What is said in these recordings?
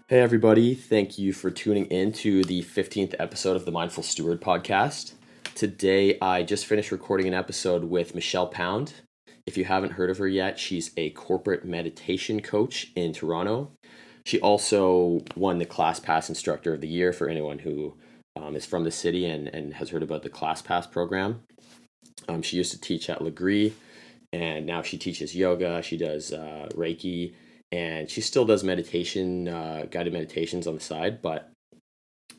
Hey, everybody. Thank you for tuning in to the 15th episode of the Mindful Steward podcast. Today, I just finished recording an episode with Michelle Pound. If you haven't heard of her yet, she's a corporate meditation coach in Toronto. She also won the Class Pass Instructor of the Year for anyone who is from the city and has heard about the Class Pass program. She used to teach at Legree, and now she teaches yoga. She does reiki, and she still does meditation, guided meditations on the side, but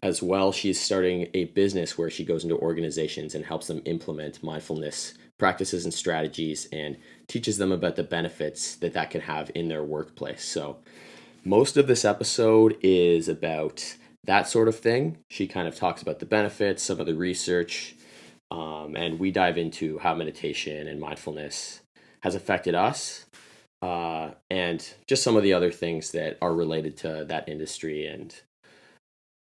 as well, she's starting a business where she goes into organizations and helps them implement mindfulness practices and strategies and teaches them about the benefits that can have in their workplace. So most of this episode is about that sort of thing. She kind of talks about the benefits, some of the research, and we dive into how meditation and mindfulness has affected us, and just some of the other things that are related to that industry. And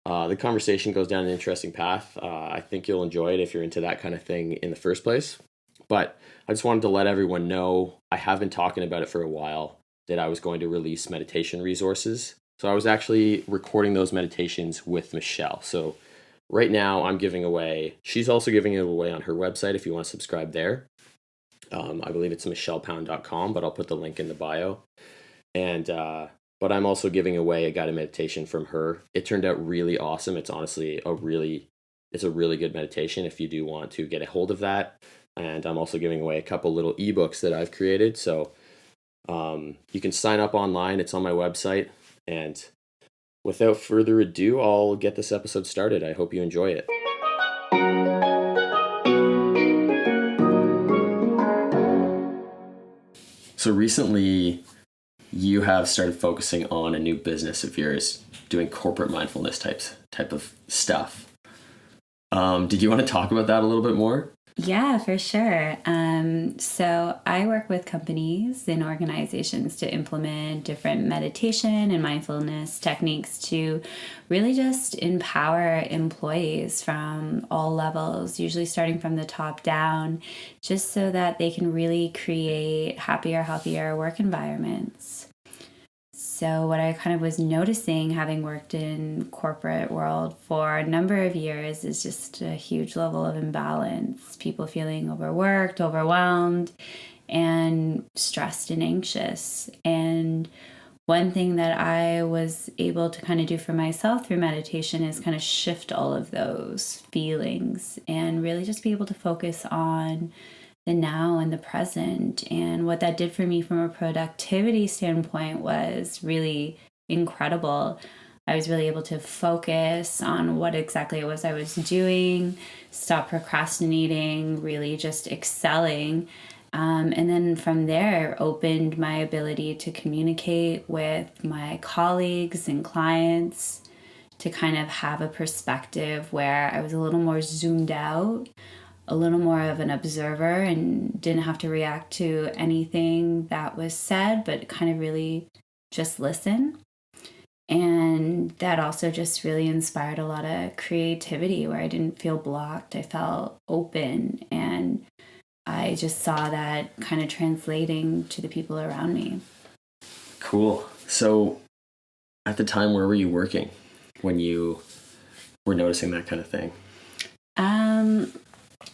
the conversation goes down an interesting path. I think you'll enjoy it if you're into that kind of thing in the first place. But I just wanted to let everyone know I have been talking about it for a while, that I was going to release meditation resources. So I was actually recording those meditations with Michelle. So right now I'm giving away, she's also giving it away on her website if you want to subscribe there. I believe it's michellepound.com, but I'll put the link in the bio. And but I'm also giving away a guided meditation from her. It turned out really awesome. It's honestly it's a really good meditation if you do want to get a hold of that. And I'm also giving away a couple little ebooks that I've created. So you can sign up online. It's on my website. And without further ado, I'll get this episode started. I hope you enjoy it. So recently, you have started focusing on a new business of yours, doing corporate mindfulness type of stuff. Did you want to talk about that a little bit more? Yeah, for sure. So I work with companies and organizations to implement different meditation and mindfulness techniques to really just empower employees from all levels, usually starting from the top down, just so that they can really create happier, healthier work environments. So what I kind of was noticing, having worked in corporate world for a number of years, is just a huge level of imbalance. People feeling overworked, overwhelmed, and stressed and anxious. And one thing that I was able to kind of do for myself through meditation is kind of shift all of those feelings and really just be able to focus on the now and the present. And what that did for me from a productivity standpoint was really incredible. I was really able to focus on what exactly it was I was doing, stop procrastinating, really just excelling. And then from there, opened my ability to communicate with my colleagues and clients, to kind of have a perspective where I was a little more zoomed out, a little more of an observer, and didn't have to react to anything that was said, but kind of really just listen. And that also just really inspired a lot of creativity where I didn't feel blocked. I felt open, and I just saw that kind of translating to the people around me. Cool. So at the time, where were you working when you were noticing that kind of thing?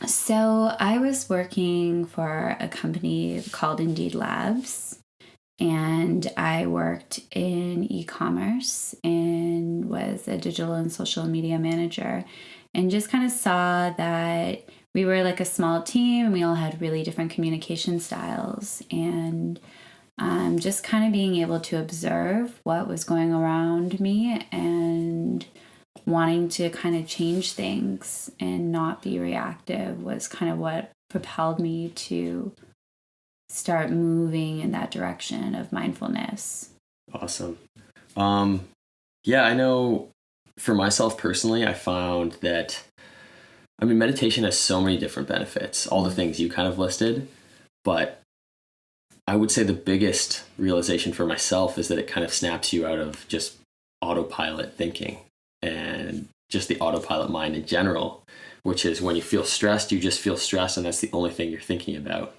So I was working for a company called Indeed Labs, and I worked in e-commerce and was a digital and social media manager, and just kind of saw that we were like a small team and we all had really different communication styles, and just kind of being able to observe what was going around me and wanting to kind of change things and not be reactive was kind of what propelled me to start moving in that direction of mindfulness. Awesome. Yeah, I know for myself personally, I found that, meditation has so many different benefits, all the things you kind of listed, but I would say the biggest realization for myself is that it kind of snaps you out of just autopilot thinking and just the autopilot mind in general, which is when you feel stressed, you just feel stressed, and that's the only thing you're thinking about.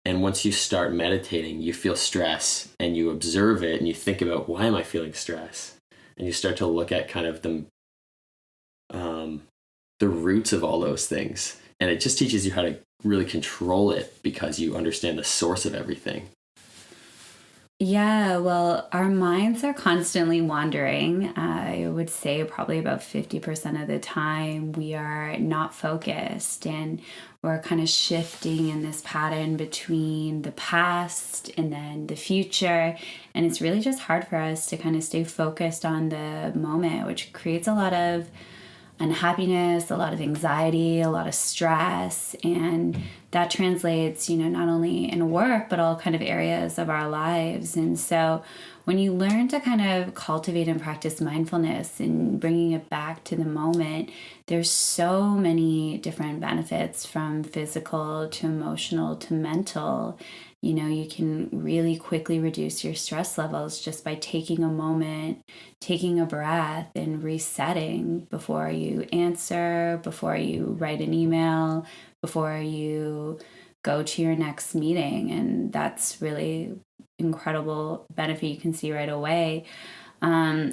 And once you start meditating, you feel stress and you observe it and you think about, why am I feeling stress? and you start to look at kind of the roots of all those things. And it just teaches you how to really control it because you understand the source of everything. Yeah, well, our minds are constantly wandering. I would say probably about 50% of the time we are not focused, and we're kind of shifting in this pattern between the past and then the future. And it's really just hard for us to kind of stay focused on the moment, which creates a lot of unhappiness, a lot of anxiety, a lot of stress, and that translates, not only in work, but all kind of areas of our lives. And so when you learn to kind of cultivate and practice mindfulness and bringing it back to the moment, there's so many different benefits, from physical to emotional to mental. You can really quickly reduce your stress levels just by taking a moment, taking a breath, and resetting before you answer, before you write an email, before you go to your next meeting. And that's really incredible benefit you can see right away.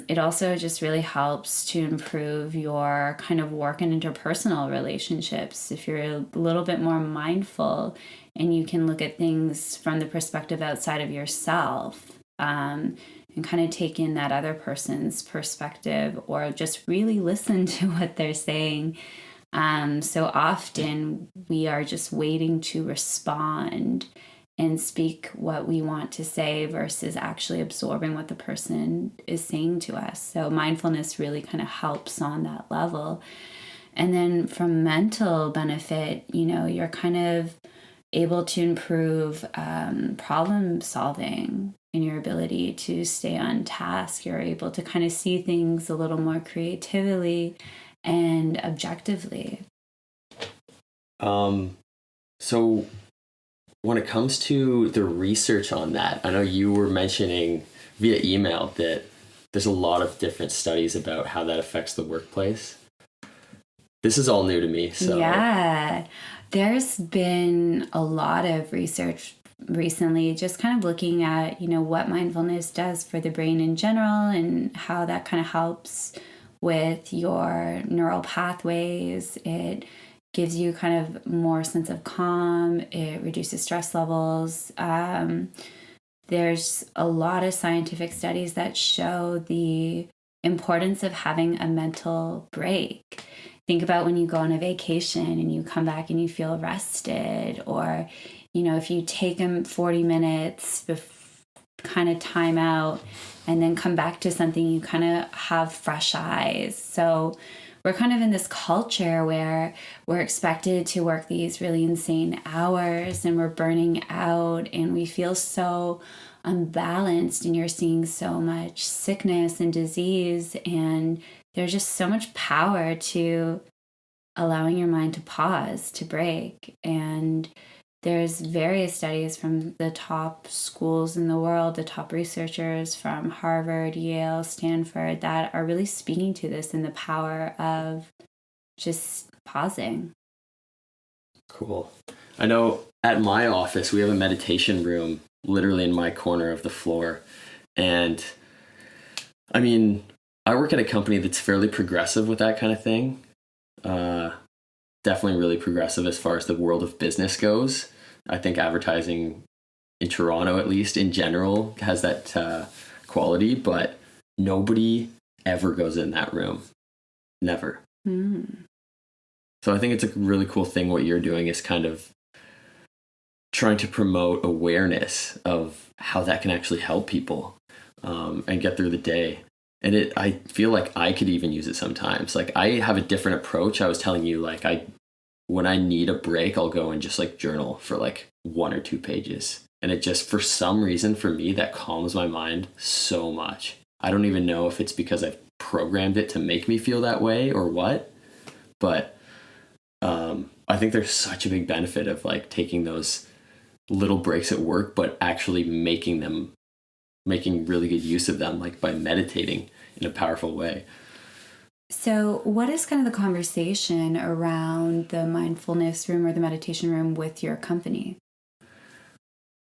It also just really helps to improve your kind of work and interpersonal relationships. If you're a little bit more mindful and you can look at things from the perspective outside of yourself, and kind of take in that other person's perspective, or just really listen to what they're saying. So often we are just waiting to respond and speak what we want to say versus actually absorbing what the person is saying to us. So mindfulness really kind of helps on that level. And then from mental benefit, you're kind of able to improve problem solving and your ability to stay on task. You're able to kind of see things a little more creatively and objectively. So when it comes to the research on that, I know you were mentioning via email that there's a lot of different studies about how that affects the workplace. This is all new to me. So yeah, there's been a lot of research recently just kind of looking at, what mindfulness does for the brain in general and how that kind of helps with your neural pathways. It gives you kind of more sense of calm. It reduces stress levels. There's a lot of scientific studies that show the importance of having a mental break. Think about when you go on a vacation and you come back and you feel rested, or, if you take them 40 minutes, kind of time out, and then come back to something, you kind of have fresh eyes. So we're kind of in this culture where we're expected to work these really insane hours and we're burning out and we feel so unbalanced, and you're seeing so much sickness and disease, and there's just so much power to allowing your mind to pause, to break. And there's various studies from the top schools in the world, the top researchers from Harvard, Yale, Stanford, that are really speaking to this and the power of just pausing. Cool. I know at my office, we have a meditation room literally in my corner of the floor. And I mean, I work at a company that's fairly progressive with that kind of thing. Definitely really progressive as far as the world of business goes. I think advertising in Toronto, at least in general, has that quality, but nobody ever goes in that room. Never. So I think it's a really cool thing. What you're doing is kind of trying to promote awareness of how that can actually help people and get through the day. And I feel like I could even use it sometimes. Like, I have a different approach. I was telling you, like, when I need a break, I'll go and just like journal for like 1 or 2 pages. And it just, for some reason, for me, that calms my mind so much. I don't even know if it's because I've programmed it to make me feel that way or what, but I think there's such a big benefit of like taking those little breaks at work, but actually making really good use of them, like by meditating in a powerful way. So what is kind of the conversation around the mindfulness room or the meditation room with your company?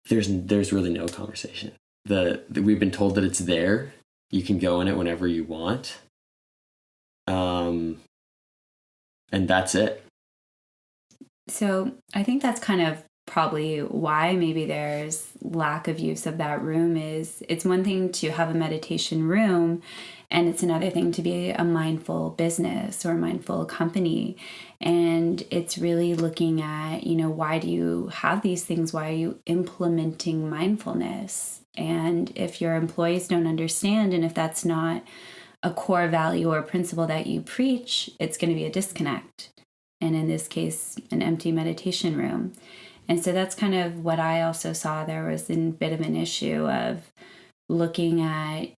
There's really no conversation. We've been told that it's there, You can go in it whenever you want. And that's it. So I think that's kind of probably why maybe there's lack of use of that room. Is it's one thing to have a meditation room, and it's another thing to be a mindful business or a mindful company. And it's really looking at, why do you have these things? Why are you implementing mindfulness? And if your employees don't understand, and if that's not a core value or principle that you preach, it's going to be a disconnect. And in this case, an empty meditation room. And so that's kind of what I also saw. There was a bit of an issue of looking at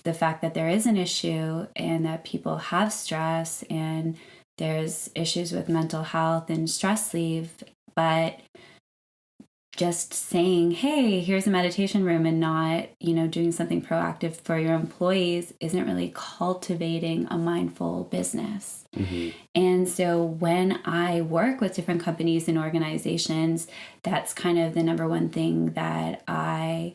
the fact that there is an issue and that people have stress and there's issues with mental health and stress leave, but just saying, hey, here's a meditation room and not, doing something proactive for your employees isn't really cultivating a mindful business. Mm-hmm. And so when I work with different companies and organizations, that's kind of the number one thing that I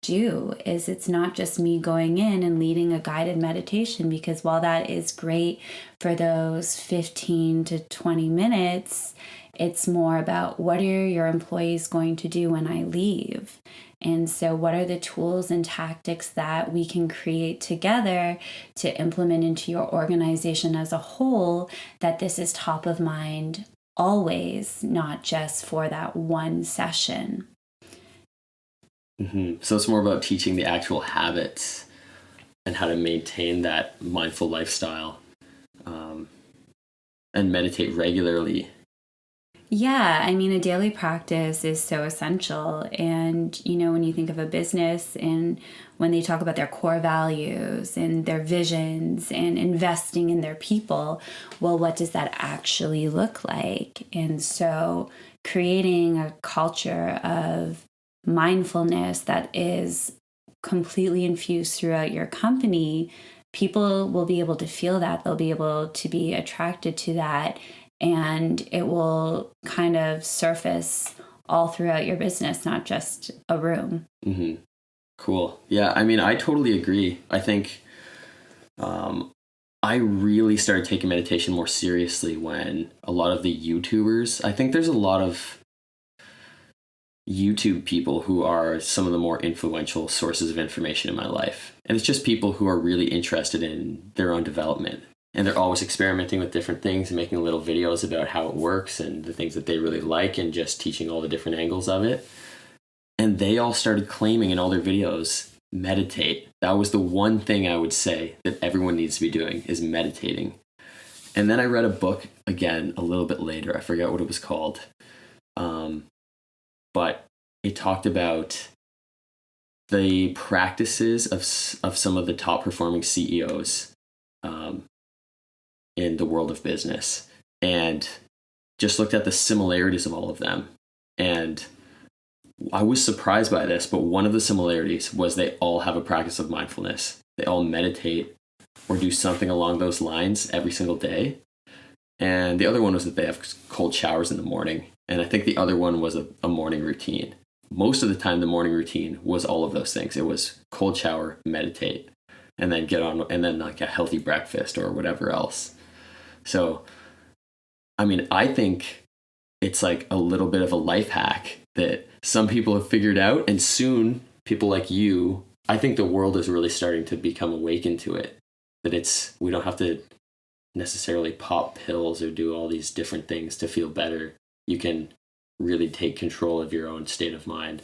do. Is it's not just me going in and leading a guided meditation, because while that is great for those 15 to 20 minutes, it's more about what are your employees going to do when I leave? And so what are the tools and tactics that we can create together to implement into your organization as a whole, that this is top of mind always, not just for that one session. Mm-hmm. So it's more about teaching the actual habits and how to maintain that mindful lifestyle, and meditate regularly. Yeah, I mean, a daily practice is so essential. And, when you think of a business and when they talk about their core values and their visions and investing in their people, well, what does that actually look like? And so creating a culture of mindfulness that is completely infused throughout your company, people will be able to feel that. They'll be able to be attracted to that. And it will kind of surface all throughout your business, not just a room. Mm-hmm. Cool. Yeah, I mean, I totally agree. I think I really started taking meditation more seriously when a lot of the YouTubers, I think there's a lot of YouTube people who are some of the more influential sources of information in my life. And it's just people who are really interested in their own development. And they're always experimenting with different things and making little videos about how it works and the things that they really like and just teaching all the different angles of it. And they all started claiming in all their videos, meditate. That was the one thing I would say that everyone needs to be doing, is meditating. And then I read a book again a little bit later. I forget what it was called. But it talked about the practices of some of the top performing CEOs in the world of business, and just looked at the similarities of all of them. And I was surprised by this, but one of the similarities was they all have a practice of mindfulness. They all meditate or do something along those lines every single day. And the other one was that they have cold showers in the morning. And I think the other one was a morning routine. Most of the time, the morning routine was all of those things. It was cold shower, meditate, and then get on, and then like a healthy breakfast or whatever else. So, I mean, I think it's like a little bit of a life hack that some people have figured out, and soon people like you, I think the world is really starting to become awakened to it, that we don't have to necessarily pop pills or do all these different things to feel better. You can really take control of your own state of mind.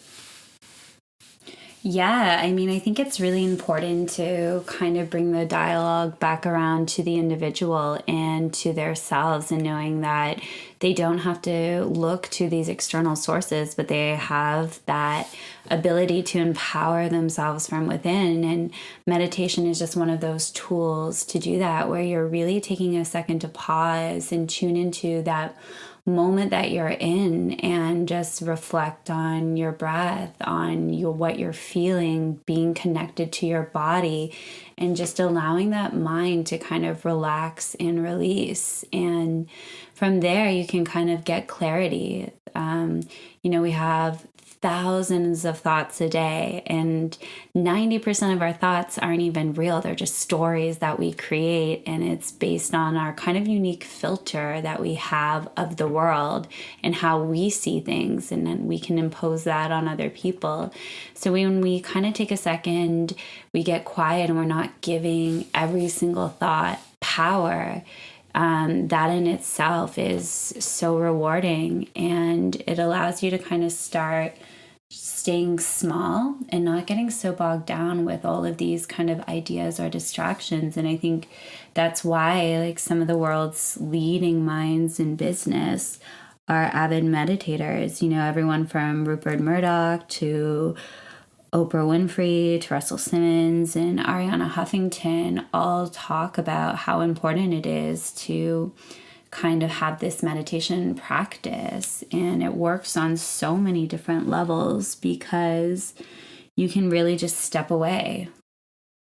Yeah, I mean, I think it's really important to kind of bring the dialogue back around to the individual and to their selves, and knowing that they don't have to look to these external sources, but they have that ability to empower themselves from within. And meditation is just one of those tools to do that, where you're really taking a second to pause and tune into that moment that you're in and just reflect on your breath, on what you're feeling, being connected to your body, and just allowing that mind to kind of relax and release. And from there, you can kind of get clarity. We have thousands of thoughts a day, and 90% of our thoughts aren't even real. They're just stories that we create, and it's based on our kind of unique filter that we have of the world and how we see things, and then we can impose that on other people. So when we kind of take a second, we get quiet and we're not giving every single thought power, that in itself is so rewarding, and it allows you to kind of start staying small and not getting so bogged down with all of these kind of ideas or distractions. And I think that's why like some of the world's leading minds in business are avid meditators. You know, everyone from Rupert Murdoch to Oprah Winfrey to Russell Simmons and Ariana Huffington all talk about how important it is to kind of have this meditation practice. And it works on so many different levels because you can really just step away.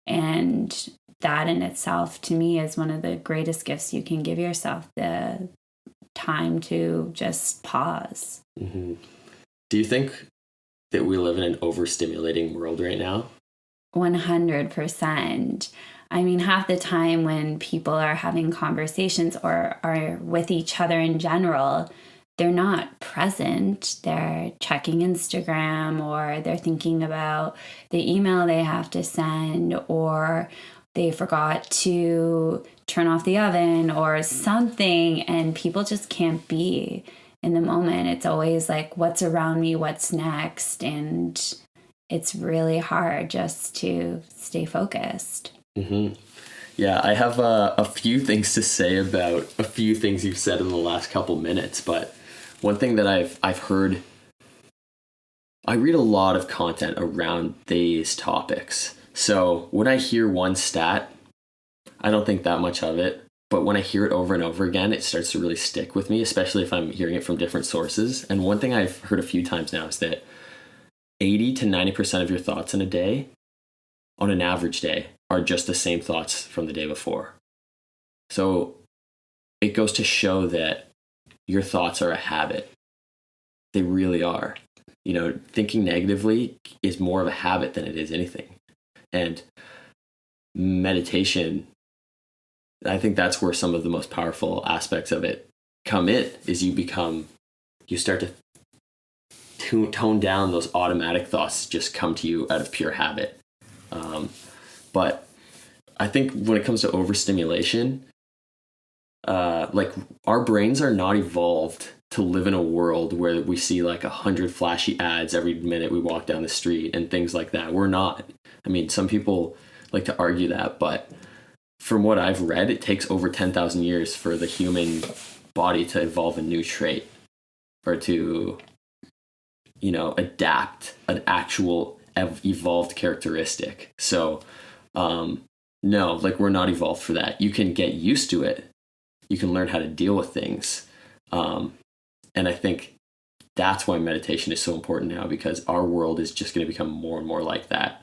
And that in itself, to me, is one of the greatest gifts you can give yourself, the time to just pause. Mm-hmm. Do you think that we live in an overstimulating world right now? 100%. I mean, half the time when people are having conversations or are with each other in general, they're not present. They're checking Instagram, or they're thinking about the email they have to send, or they forgot to turn off the oven or something, and people just can't be in the moment. It's always like, what's around me, what's next? And it's really hard just to stay focused. Mm-hmm. Yeah, I have a few things to say about a few things you've said in the last couple minutes, but one thing that I've heard, I read a lot of content around these topics. So when I hear one stat, I don't think that much of it. But when I hear it over and over again, it starts to really stick with me, especially if I'm hearing it from different sources. And one thing I've heard a few times now is that 80 to 90% of your thoughts in a day, on an average day, are just the same thoughts from the day before. So it goes to show that your thoughts are a habit. They really are. You know, thinking negatively is more of a habit than it is anything. And meditation, I think that's where some of the most powerful aspects of it come in, is you start to tone down those automatic thoughts that just come to you out of pure habit. But I think when it comes to overstimulation, like our brains are not evolved to live in a world where we see like 100 flashy ads every minute we walk down the street and things like that. We're not. I mean, some people like to argue that, but from what I've read, it takes over 10,000 years for the human body to evolve a new trait, or to, you know, adapt an actual evolved characteristic. So, no, like we're not evolved for that. You can get used to it. You can learn how to deal with things. And I think that's why meditation is so important now, because our world is just going to become more and more like that.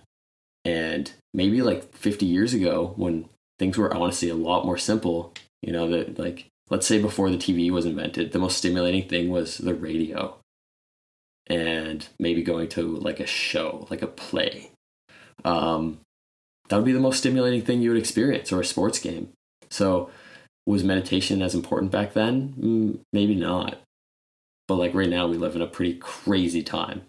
And maybe like 50 years ago, when things were honestly a lot more simple, you know, that like, let's say before the TV was invented, the most stimulating thing was the radio, and maybe going to like a show, like a play. That would be the most stimulating thing you would experience, or a sports game. So was meditation as important back then? Maybe not. But like right now, we live in a pretty crazy time.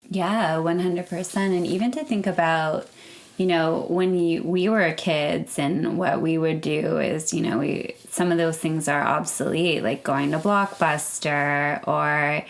Yeah, 100%. And even to think about, you know, when we were kids, and what we would do is, you know, some of those things are obsolete, like going to Blockbuster, or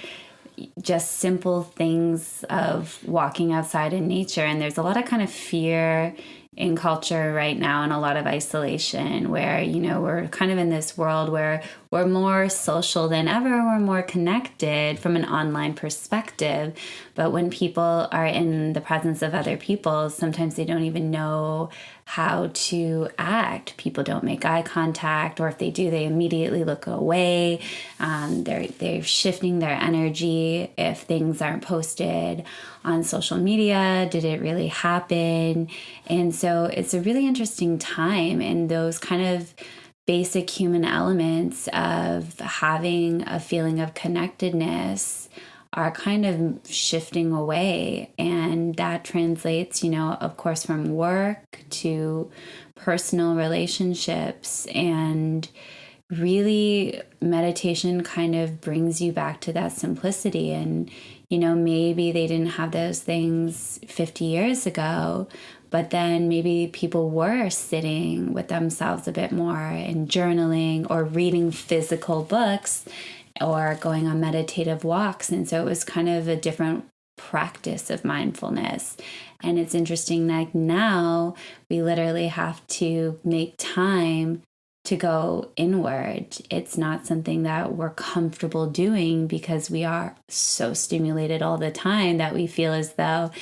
just simple things of walking outside in nature. And there's a lot of kind of fear in culture right now, and a lot of isolation, where, you know, we're kind of in this world where we're more social than ever. We're more connected from an online perspective. But when people are in the presence of other people, sometimes they don't even know how to act. People don't make eye contact, or if they do, they immediately look away. They're shifting their energy if things aren't posted on social media. Did it really happen? And so it's a really interesting time, and those kind of basic human elements of having a feeling of connectedness are kind of shifting away. And that translates, of course, from work to personal relationships. And really, meditation kind of brings you back to that simplicity. And, maybe they didn't have those things 50 years ago, but then maybe people were sitting with themselves a bit more and journaling or reading physical books or going on meditative walks. And so it was kind of a different practice of mindfulness. And it's interesting, like now we literally have to make time to go inward. It's not something that we're comfortable doing because we are so stimulated all the time that we feel as though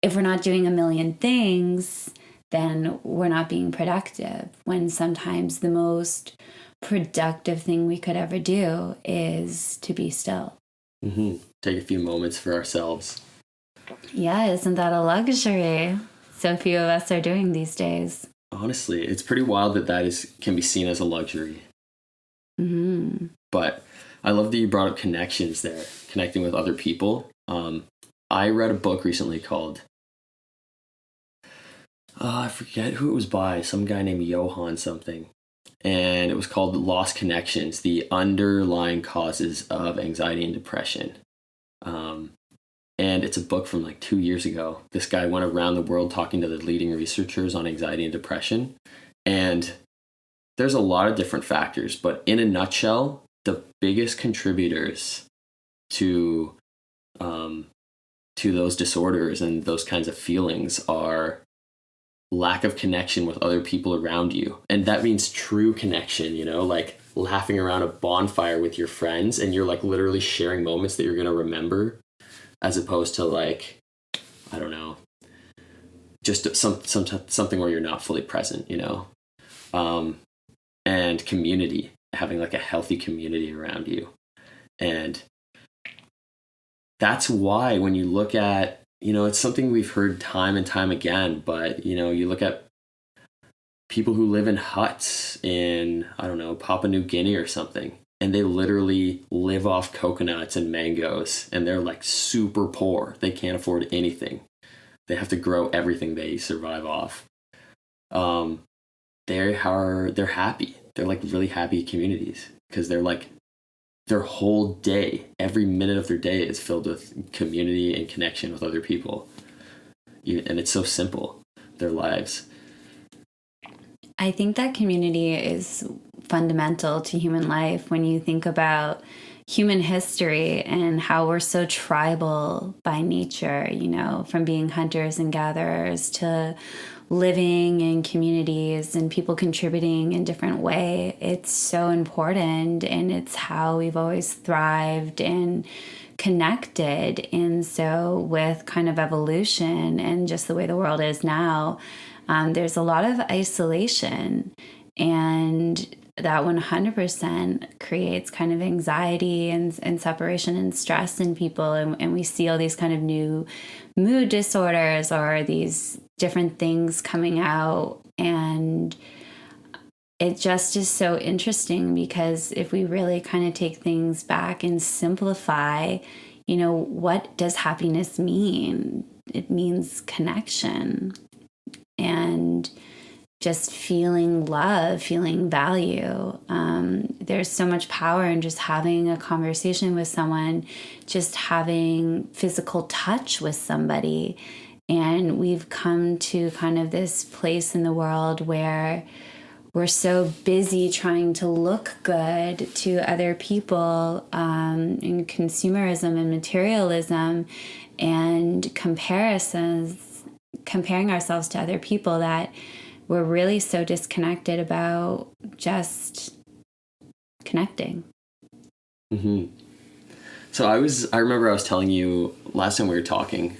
if we're not doing a million things, then we're not being productive. When sometimes the most productive thing we could ever do is to be still. Mm-hmm. Take a few moments for ourselves. Yeah, isn't that a luxury? So few of us are doing these days. Honestly, it's pretty wild that can be seen as a luxury. Mm-hmm. But I love that you brought up connections there, connecting with other people. I read a book recently called, I forget who it was by, some guy named Johann something. And it was called Lost Connections, the Underlying Causes of Anxiety and Depression. And it's a book from like 2 years ago. This guy went around the world talking to the leading researchers on anxiety and depression. And there's a lot of different factors, but in a nutshell, the biggest contributors to those disorders and those kinds of feelings are lack of connection with other people around you. And that means true connection, like laughing around a bonfire with your friends and you're like literally sharing moments that you're going to remember, as opposed to like, I don't know, just something where you're not fully present, and community, having like a healthy community around you. And that's why when you look at, it's something we've heard time and time again, but, you look at people who live in huts in, I don't know, Papua New Guinea or something, and they literally live off coconuts and mangoes, and they're like super poor. They can't afford anything. They have to grow everything they survive off. They're happy. They're like really happy communities because they're like, their whole day, every minute of their day is filled with community and connection with other people. And it's so simple, their lives. I think that community is fundamental to human life. When you think about human history and how we're so tribal by nature, from being hunters and gatherers to living in communities and people contributing in different way, it's so important, and it's how we've always thrived and connected. And so with kind of evolution and just the way the world is now, there's a lot of isolation, and that 100% creates kind of anxiety and separation and stress in people. And we see all these kind of new mood disorders or these different things coming out. And it just is so interesting because if we really kind of take things back and simplify, what does happiness mean? It means connection and just feeling love, feeling value. There's so much power in just having a conversation with someone, just having physical touch with somebody. And we've come to kind of this place in the world where we're so busy trying to look good to other people, in consumerism and materialism and comparing ourselves to other people, that we're really so disconnected about just connecting. Mm-hmm. So I remember I was telling you last time we were talking,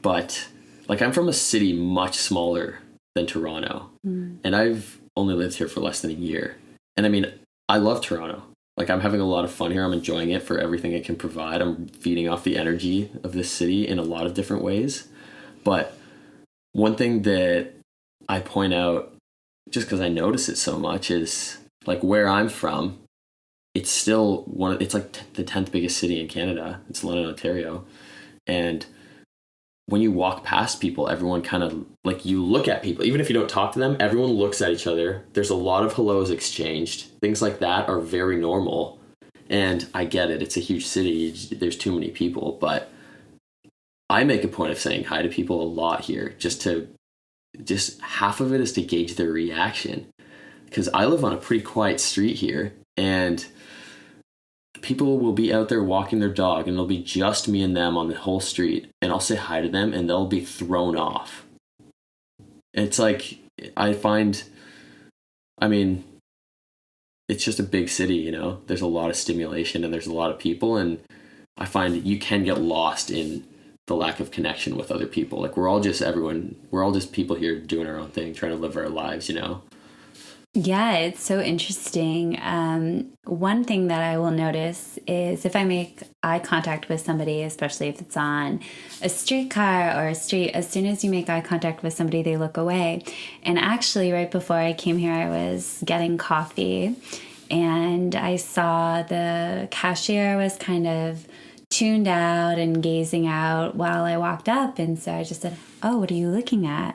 but like I'm from a city much smaller than Toronto, and I've only lived here for less than a year. And I mean, I love Toronto. Like I'm having a lot of fun here. I'm enjoying it for everything it can provide. I'm feeding off the energy of this city in a lot of different ways. But one thing that I point out, just because I notice it so much, is like where I'm from, it's still it's like the 10th biggest city in Canada. It's London, Ontario. And when you walk past people, everyone kind of like, you look at people, even if you don't talk to them, everyone looks at each other. There's a lot of hellos exchanged. Things like that are very normal. And I get it. It's a huge city. There's too many people, but I make a point of saying hi to people a lot here, just half of it is to gauge their reaction. Because I live on a pretty quiet street here, and people will be out there walking their dog, and it'll be just me and them on the whole street, and I'll say hi to them and they'll be thrown off. It's like, I mean, it's just a big city, you know, there's a lot of stimulation and there's a lot of people, and I find you can get lost in the lack of connection with other people. Like, we're all just people here doing our own thing, trying to live our lives, you know? Yeah, it's so interesting. One thing that I will notice is if I make eye contact with somebody, especially if it's on a streetcar or a street, as soon as you make eye contact with somebody, they look away. And actually, right before I came here, I was getting coffee, and I saw the cashier was kind of tuned out and gazing out while I walked up. And so I just said, "Oh, what are you looking at?"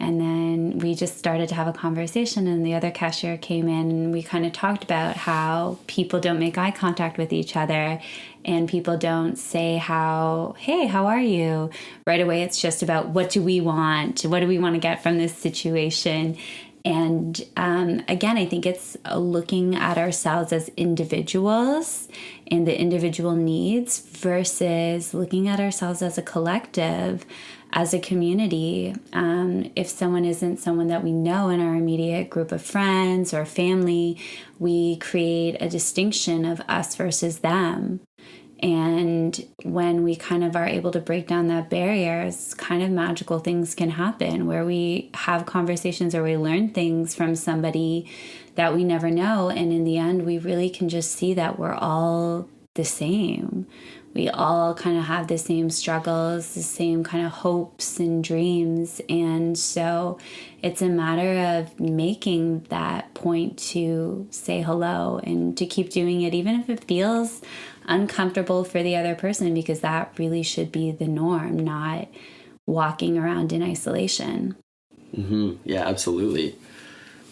And then we just started to have a conversation, and the other cashier came in, and we kind of talked about how people don't make eye contact with each other, and people don't say hey, how are you? Right away, it's just about what do we want? What do we want to get from this situation? And again, I think it's looking at ourselves as individuals and the individual needs versus looking at ourselves as a collective, as a community. If someone isn't someone that we know in our immediate group of friends or family, we create a distinction of us versus them. And when we kind of are able to break down that barriers, kind of magical things can happen where we have conversations or we learn things from somebody that we never know. And in the end, we really can just see that we're all the same. We all kind of have the same struggles, the same kind of hopes and dreams. And so it's a matter of making that point to say hello and to keep doing it, even if it feels uncomfortable for the other person, because that really should be the norm, not walking around in isolation. Mm-hmm. Yeah, absolutely.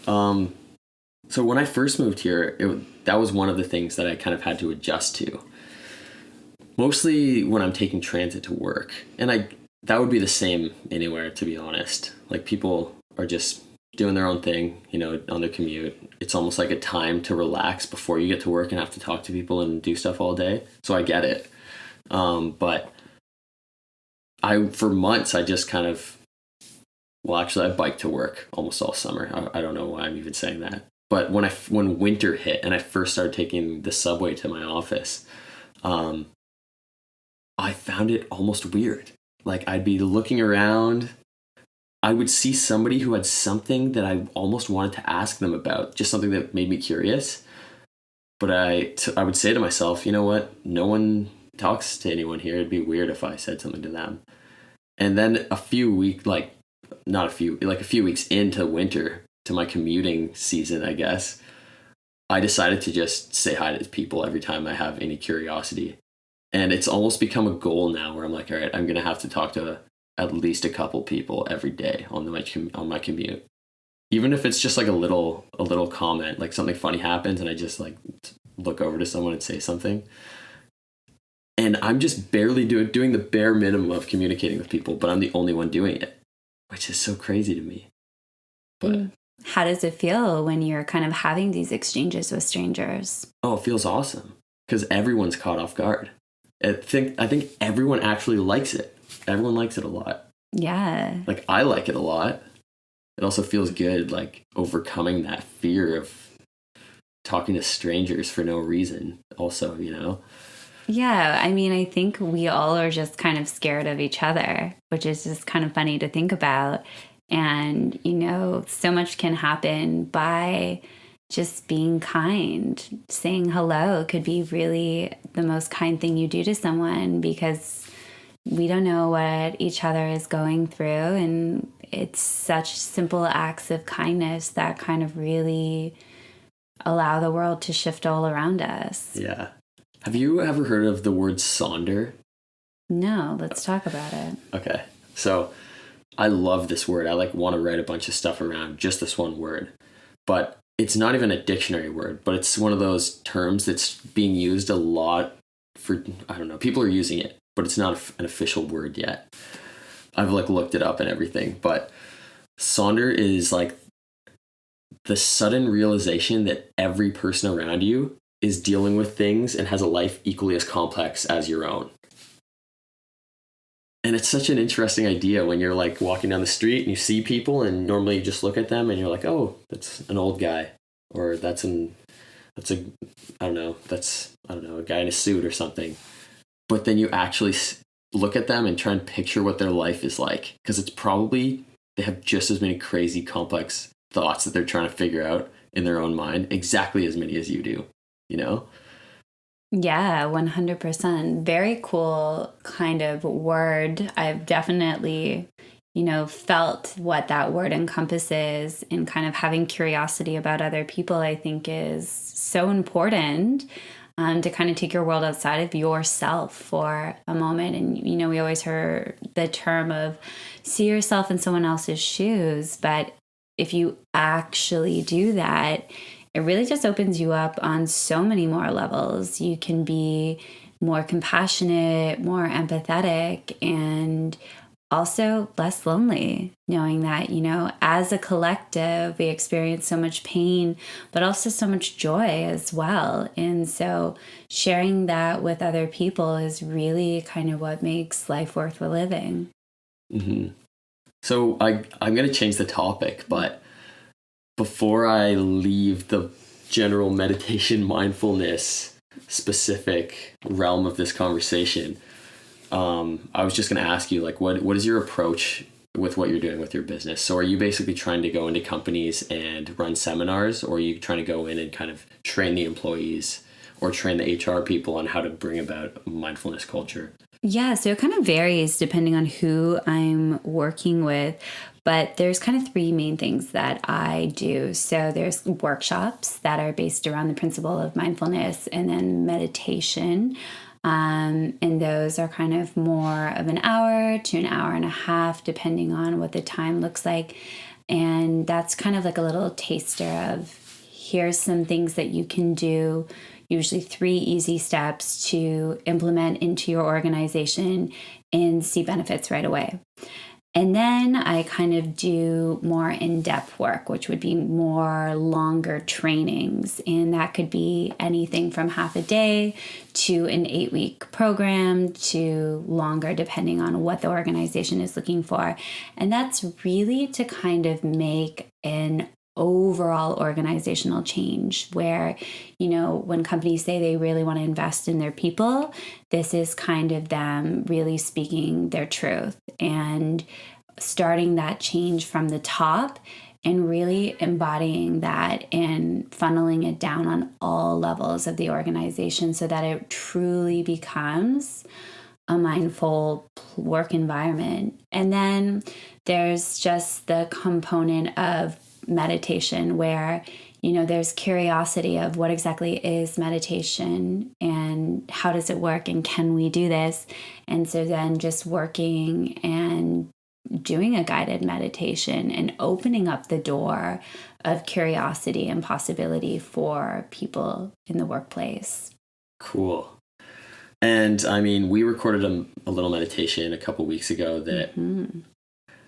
So when I first moved here, that was one of the things that I kind of had to adjust to. Mostly when I'm taking transit to work. And that would be the same anywhere, to be honest. Like, people are just doing their own thing, you know, on their commute. It's almost like a time to relax before you get to work and have to talk to people and do stuff all day. So I get it. But for months, I just kind of, well, actually, I biked to work almost all summer. I don't know why I'm even saying that. But when winter hit and I first started taking the subway to my office, I found it almost weird. Like, I'd be looking around, I would see somebody who had something that I almost wanted to ask them about, just something that made me curious. But I would say to myself, you know what? No one talks to anyone here. It'd be weird if I said something to them. And then a few weeks into winter, to my commuting season, I guess, I decided to just say hi to people every time I have any curiosity. And it's almost become a goal now where I'm like, all right, I'm going to have to talk to at least a couple people every day on my commute. Even if it's just like a little comment, like something funny happens and I just like look over to someone and say something. And I'm just barely doing the bare minimum of communicating with people, but I'm the only one doing it, which is so crazy to me. But how does it feel when you're kind of having these exchanges with strangers? Oh, it feels awesome because everyone's caught off guard. I think everyone actually likes it. Everyone likes it a lot. Yeah. Like, I like it a lot. It also feels good, like, overcoming that fear of talking to strangers for no reason also, you know? Yeah, I mean, I think we all are just kind of scared of each other, which is just kind of funny to think about. And, you know, so much can happen by just being kind. Saying hello could be really the most kind thing you do to someone, because we don't know what each other is going through. And it's such simple acts of kindness that kind of really allow the world to shift all around us. Yeah. Have you ever heard of the word saunder? No, let's talk about it. Okay. So I love this word. I want to write a bunch of stuff around just this one word. But it's not even a dictionary word, but it's one of those terms that's being used a lot for, I don't know, people are using it, but it's not an official word yet. I've looked it up and everything, but saunder is the sudden realization that every person around you is dealing with things and has a life equally as complex as your own. And it's such an interesting idea when you're walking down the street and you see people and normally you just look at them and you're like, oh, that's an old guy, or a guy in a suit or something. But then you actually look at them and try and picture what their life is like, because it's probably, they have just as many crazy complex thoughts that they're trying to figure out in their own mind, exactly as many as you do, you know? Yeah, 100%. Very cool kind of word. I've definitely, felt what that word encompasses, and kind of having curiosity about other people, I think is so important, to kind of take your world outside of yourself for a moment. And, we always heard the term of see yourself in someone else's shoes. But if you actually do that, it really just opens you up on so many more levels. You can be more compassionate, more empathetic, and also less lonely, knowing that, as a collective, we experience so much pain, but also so much joy as well. And so sharing that with other people is really kind of what makes life worth living. Mm-hmm. So I'm going to change the topic, but before I leave the general meditation mindfulness specific realm of this conversation, I was just going to ask you, what is your approach with what you're doing with your business? So are you basically trying to go into companies and run seminars, or are you trying to go in and kind of train the employees or train the HR people on how to bring about mindfulness culture? Yeah, so it kind of varies depending on who I'm working with, but there's kind of three main things that I do. So there's workshops that are based around the principle of mindfulness, and then meditation. And those are kind of more of an hour to an hour and a half, depending on what the time looks like. And that's kind of like a little taster of here's some things that you can do, usually 3 easy steps to implement into your organization and see benefits right away. And then I kind of do more in-depth work, which would be more longer trainings. And that could be anything from half a day to an 8-week program to longer, depending on what the organization is looking for. And that's really to kind of make an overall organizational change where, when companies say they really want to invest in their people, this is kind of them really speaking their truth and starting that change from the top and really embodying that and funneling it down on all levels of the organization so that it truly becomes a mindful work environment. And then there's just the component of meditation where, there's curiosity of what exactly is meditation and how does it work and can we do this? And so then just working and doing a guided meditation and opening up the door of curiosity and possibility for people in the workplace. Cool. And I mean, we recorded a little meditation a couple weeks ago that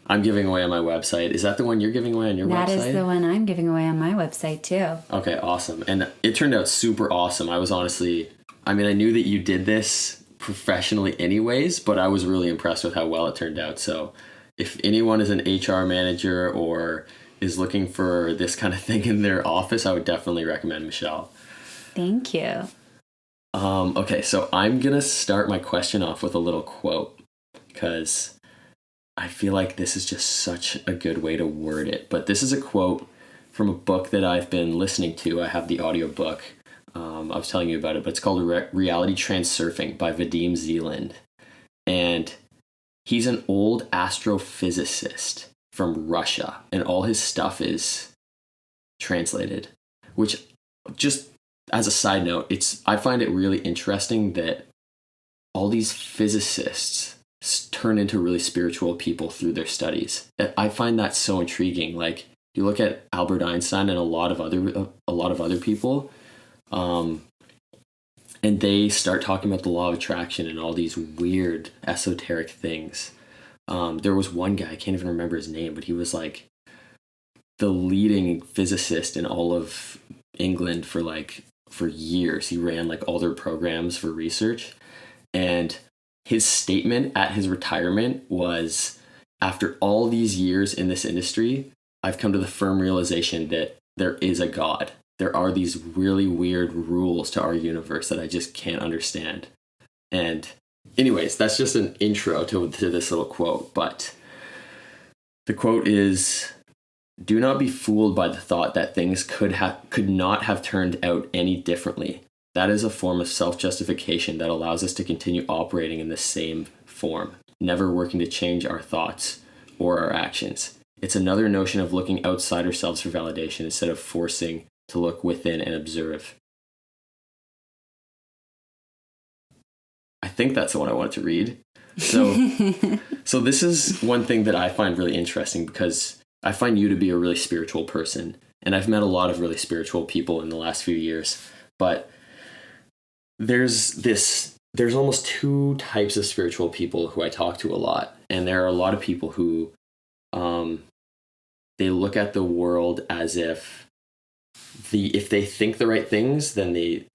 I'm giving away on my website. Is that the one you're giving away on your website? That is the one I'm giving away on my website too. Okay, awesome. And it turned out super awesome. I knew that you did this professionally anyways, but I was really impressed with how well it turned out. So if anyone is an HR manager or is looking for this kind of thing in their office, I would definitely recommend Michelle. Thank you. Okay, so I'm going to start my question off with a little quote because I feel like this is just such a good way to word it. But this is a quote from a book that I've been listening to. I have the audiobook. I was telling you about it, but it's called Reality Transurfing by Vadim Zeland. And he's an old astrophysicist from Russia, and all his stuff is translated, which just as a side note, I find it really interesting that all these physicists turn into really spiritual people through their studies. I find that so intriguing. Like, you look at Albert Einstein and a lot of other people, and they start talking about the law of attraction and all these weird esoteric things. There was one guy, I can't even remember his name, but he was like the leading physicist in all of England for years. He ran like all their programs for research. And his statement at his retirement was, after all these years in this industry, I've come to the firm realization that there is a God. There are these really weird rules to our universe that I just can't understand. And anyways, that's just an intro to this little quote. But the quote is, do not be fooled by the thought that things could not have turned out any differently. That is a form of self-justification that allows us to continue operating in the same form, never working to change our thoughts or our actions. It's another notion of looking outside ourselves for validation instead of forcing to look within and observe. I think that's the one I wanted to read. So this is one thing that I find really interesting, because I find you to be a really spiritual person, and I've met a lot of really spiritual people in the last few years, but there's almost two types of spiritual people who I talk to a lot. And there are a lot of people who they look at the world as if they think the right things, then the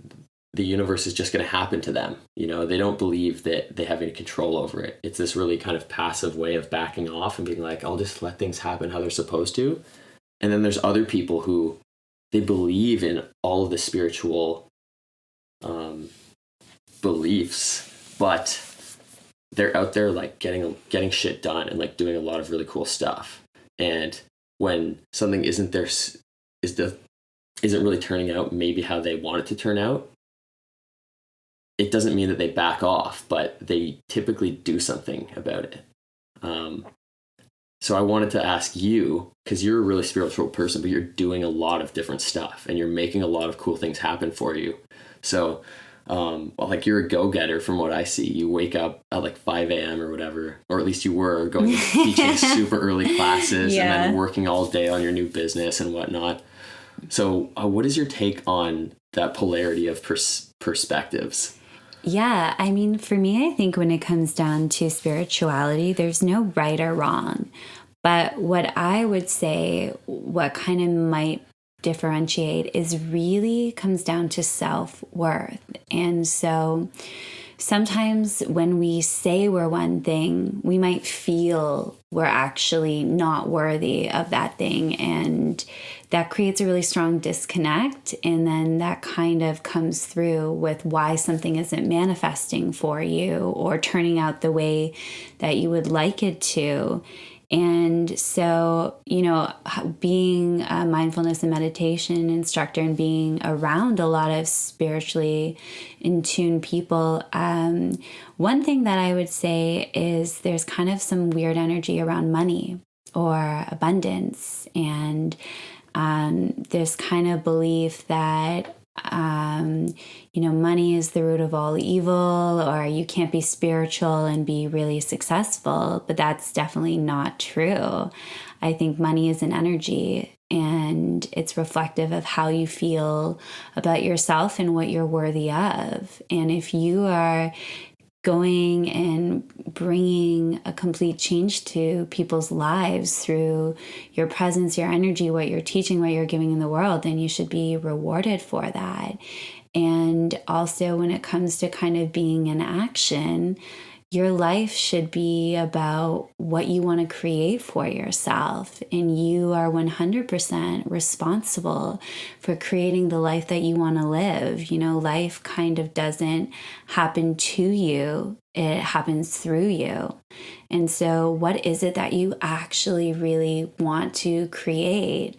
universe is just going to happen to them. You know, they don't believe that they have any control over it. It's this really kind of passive way of backing off and being like, I'll just let things happen how they're supposed to. And then there's other people who they believe in all of the spiritual beliefs, but they're out there like getting shit done and like doing a lot of really cool stuff. And when something isn't really turning out maybe how they want it to turn out, it doesn't mean that they back off, but they typically do something about it. So I wanted to ask you, because you're a really spiritual person, but you're doing a lot of different stuff and you're making a lot of cool things happen for you. So like, you're a go-getter from what I see. You wake up at like 5 a.m. or whatever, or at least you were going to teaching super early classes and then working all day on your new business and whatnot. So what is your take on that polarity of perspectives? Yeah, I mean, for me, I think when it comes down to spirituality, there's no right or wrong. But what I would say, what kind of might differentiate, is really comes down to self-worth. And so sometimes when we say we're one thing, we might feel we're actually not worthy of that thing. And that creates a really strong disconnect. And then that kind of comes through with why something isn't manifesting for you or turning out the way that you would like it to. And so, you know, being a mindfulness and meditation instructor and being around a lot of spiritually in tune people, one thing that I would say is there's kind of some weird energy around money or abundance. And there's kind of belief that you know, money is the root of all evil, or you can't be spiritual and be really successful. But that's definitely not true. I think money is an energy, and it's reflective of how you feel about yourself and what you're worthy of. And if you are going and bringing a complete change to people's lives through your presence, your energy, what you're teaching, what you're giving in the world, then you should be rewarded for that. And also, when it comes to kind of being in action, your life should be about what you want to create for yourself. And you are 100% responsible for creating the life that you want to live. You know, life kind of doesn't happen to you, it happens through you. And so, what is it that you actually really want to create?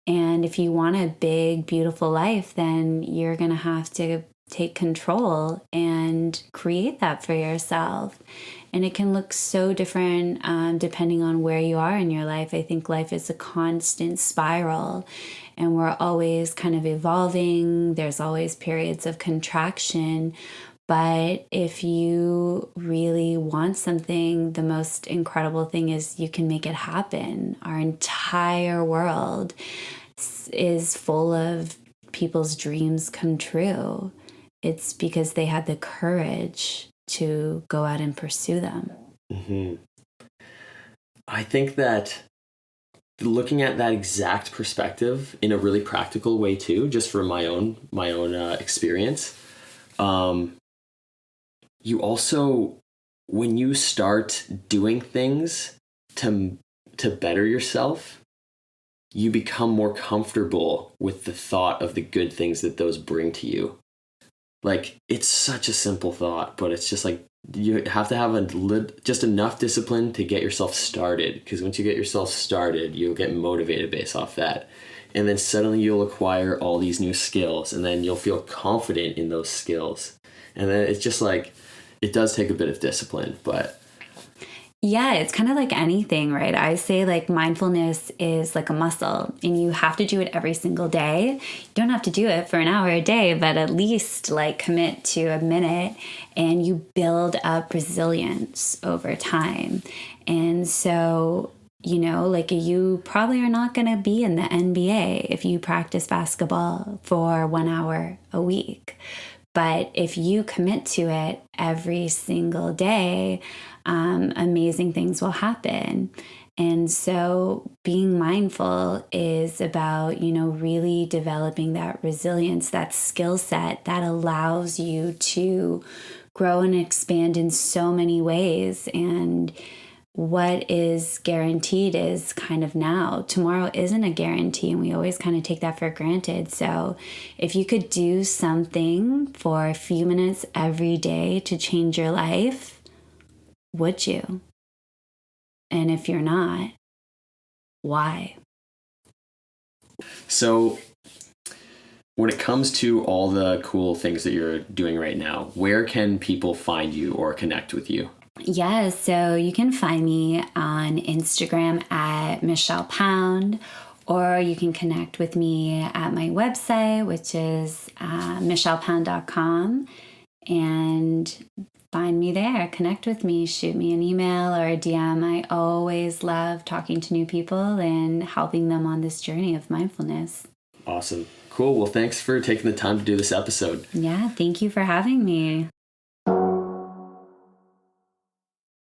And if you want a big, beautiful life, then you're going to have to take control and create that for yourself. And it can look so different depending on where you are in your life. I think life is a constant spiral, and we're always kind of evolving. There's always periods of contraction. But if you really want something, the most incredible thing is you can make it happen. Our entire world is full of people's dreams come true. It's because they had the courage to go out and pursue them. Mm-hmm. I think that looking at that exact perspective in a really practical way too, just from my own experience, you also, when you start doing things to better yourself, you become more comfortable with the thought of the good things that those bring to you. Like, it's such a simple thought, but it's just like you have to have just enough discipline to get yourself started, because once you get yourself started, you'll get motivated based off that. And then suddenly you'll acquire all these new skills, and then you'll feel confident in those skills. And then it's just like, it does take a bit of discipline, but yeah, it's kind of like anything, right? I say like mindfulness is like a muscle, and you have to do it every single day. You don't have to do it for an hour a day, but at least like commit to a minute, and you build up resilience over time. And so, like you probably are not going to be in the NBA if you practice basketball for 1 hour a week. But if you commit to it every single day, amazing things will happen. And so being mindful is about, really developing that resilience, that skill set that allows you to grow and expand in so many ways. And what is guaranteed is kind of now. Tomorrow isn't a guarantee, and we always kind of take that for granted. So if you could do something for a few minutes every day to change your life, would you? And if you're not, why? So when it comes to all the cool things that you're doing right now, where can people find you or connect with you? Yeah, so you can find me on Instagram at Michelle Pound, or you can connect with me at my website, which is michellepound.com, and find me there. Connect with me, shoot me an email or a DM. I always love talking to new people and helping them on this journey of mindfulness. Awesome. Cool. Well, thanks for taking the time to do this episode. Yeah, thank you for having me.